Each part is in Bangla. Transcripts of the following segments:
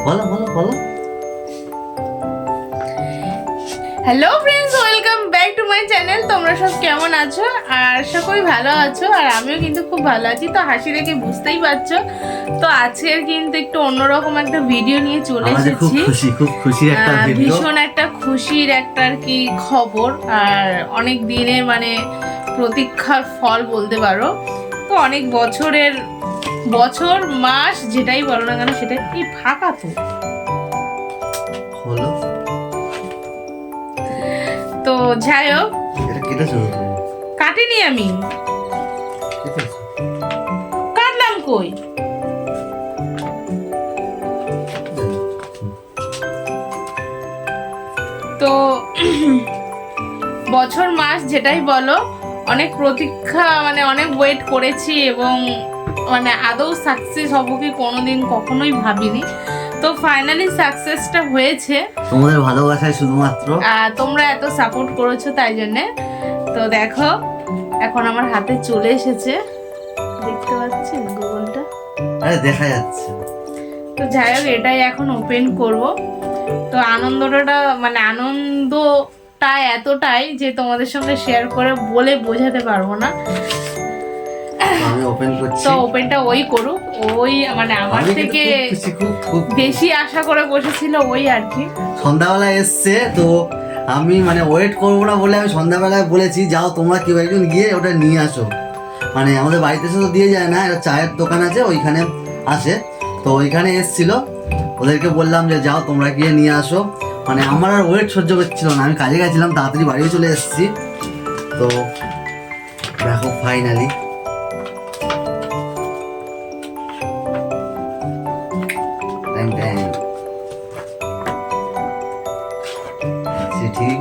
বলো বলো বলো। Hello friends, welcome back to my channel. তোমরা সব কেমন আছো? আর আশা করি ভালো আছো, আর আমিও কিন্তু খুব ভালো আছি। তো হাসি দেখে বুঝতেই পারছো, তো আজকের কিন্তু একটু অন্যরকম একটা ভিডিও নিয়ে চলে এসেছি। খুব খুশির একটা ভিডিও, ভীষণ একটা খুশির একটা আর কি খবর, আর অনেক দিনের মানে প্রতীক্ষার ফল বলতে পারো। তো অনেক বছর মাস যেটাই বলো না কেন, সেটা কি ফাঁকা তো হলো। তো যাই হোক, এটা কেটেছো তুমি? কাটিনি আমি, কেটেছো? কাটলাম কই? তো বছর মাস যেটাই বলো, অনেক প্রতীক্ষা মানে অনেক ওয়েট করেছি, এবং মানে আদৌ সাকসেস হব কি কোনোদিন কখনোই ভাবিনি। তো ফাইনালি সাকসেসটা হয়েছে তোমাদের ভালোবাসায় শুধুমাত্র। তোমরা এত সাপোর্ট করেছো তাই জন্যে। তো দেখো এখন আমার হাতে চলে এসেছে, দেখতে পাচ্ছি গুগলটা। আরে দেখা যাচ্ছে। তো যাই হোক, এটাই এখন ওপেন করব। তো আনন্দটা এতটাই যে তোমাদের সঙ্গে শেয়ার করে বলে বোঝাতে পারবো না। আমি ওপেন করছি। তো ওপেনটা ওই করুক, ওই মানে আমার থেকে বেশি আশা করে বসেছিল ওই আর কি। সন্ধ্যাবেলা এসছে, তো আমি মানে ওয়েট করবো না বলে আমি সন্ধ্যাবেলায় বলেছি যাও তোমরা কেউ একজন গিয়ে ওটা নিয়ে আসো। মানে আমাদের বাড়িতে এসে তো দিয়ে যায় না, একটা চায়ের দোকান আছে ওইখানে আসে, তো ওইখানে এসছিল, ওদেরকে বললাম যে যাও তোমরা গিয়ে নিয়ে আসো। মানে আমার আর ওয়েট সহ্য করছিল না, আমি কাজে গেছিলাম, তাড়াতাড়ি বাড়িও চলে এসেছি। তো দেখো ফাইনালি ঠিক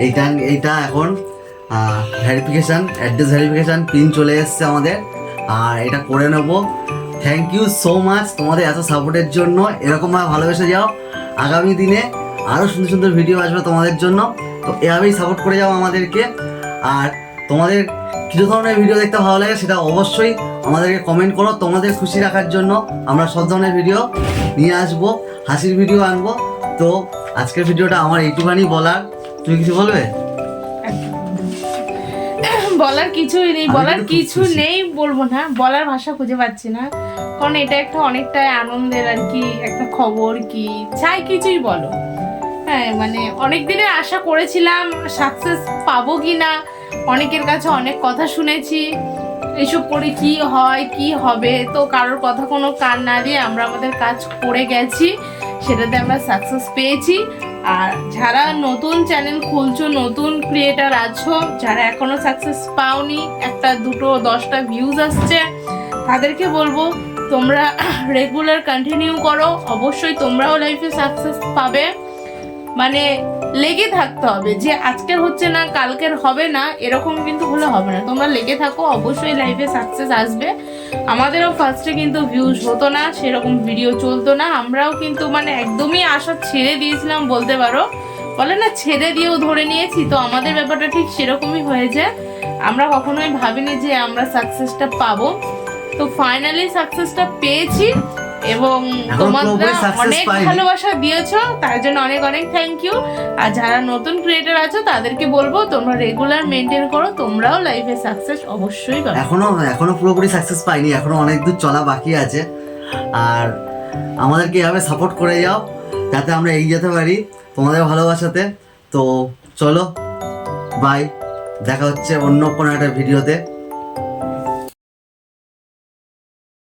এই যে এইটা এখন ভেরিফিকেশান, অ্যাড্রেস ভেরিফিকেশান পিন চলে এসছে আমাদের, আর এটা করে নেবো। থ্যাংক ইউ সো মাচ তোমাদের এত সাপোর্টের জন্য। এরকমভাবে ভালোবেসে যাও, আগামী দিনে আরও সুন্দর সুন্দর ভিডিও আসবে তোমাদের জন্য। তো এভাবেই সাপোর্ট করে যাও আমাদেরকে। আর তোমাদের কিছু ধরনের ভিডিও দেখতে ভালো লাগে সেটা অবশ্যই আমাদেরকে কমেন্ট করো। তোমাদের খুশি রাখার জন্য আমরা সব ধরনের ভিডিও নিয়ে আসবো, হাসির ভিডিও আনবো। তো আজকের ভিডিওটা আমার এইটুখানি বলার। তুমি কিছু বলবে? বলার কিছুই নেই, বলার কিছু নেই বলবো না, বলার ভাষা খুঁজে পাচ্ছি না। কারণ এটা একটা অনেকটাই আনন্দের আর কি একটা খবর, কি চাই কিছুই বলো। হ্যাঁ মানে অনেক দিনের আশা করেছিলাম সাকসেস পাবো কি না, অনেকের কাছে অনেক কথা শুনেছি এসব করে কি হয় কি হবে। তো কারোর কথা কোনো কান না দিয়ে আমরা আমাদের কাজ করে গেছি, সেটাতে আমরা সাকসেস পেয়েছি। আর যারা নতুন চ্যানেল খুলছো, নতুন ক্রিয়েটার আছো, যারা এখনো সাকসেস পাওনি, একটা দুটো 10টা ভিউজ আসছে, তাদেরকে বলবো তোমরা রেগুলার কন্টিনিউ করো, অবশ্যই তোমরাও লাইফে সাকসেস পাবে। মানে লেগে থাকতে হবে, যে আজকের হচ্ছে না কালকের হবে না এরকম কিন্তু হলে হবে না। তোমরা লেগে থাকো, অবশ্যই লাইফে সাকসেস আসবে। আমাদেরও ফার্স্টে কিন্তু ভিউজ হতো না, সেরকম ভিডিও চলতো না, আমরাও কিন্তু মানে একদমই আশা ছেড়ে দিয়েছিলাম বলতে পারো। বলে না ছেড়ে দিয়েও ধরে নিয়েছি, তো আমাদের ব্যাপারটা ঠিক সেরকমই হয়েছে। আমরা কখনোই ভাবিনি যে আমরা সাকসেসটা পাবো। তো ফাইনালি সাকসেসটা পেয়েছি, এবং তোমরা অনেক ভালোবাসা দিয়েছো, তার জন্য অনেক অনেক থ্যাংক ইউ। আর যারা নতুন ক্রিয়েটর আছো তাদেরকে বলবো তোমরা রেগুলার মেনটেন করো, তোমরাও লাইফে সাকসেস অবশ্যই পাবে। এখনো পুরোপুরি সাকসেস পাইনি, এখনো অনেক দূর চলা বাকি আছে। আর আমাদেরকে এভাবে সাপোর্ট করে যাও যাতে আমরা এগিয়ে যেতে পারি তোমাদের ভালোবাসাতে। তো চলো বাই, দেখা হচ্ছে অন্য কোনো একটা ভিডিওতে।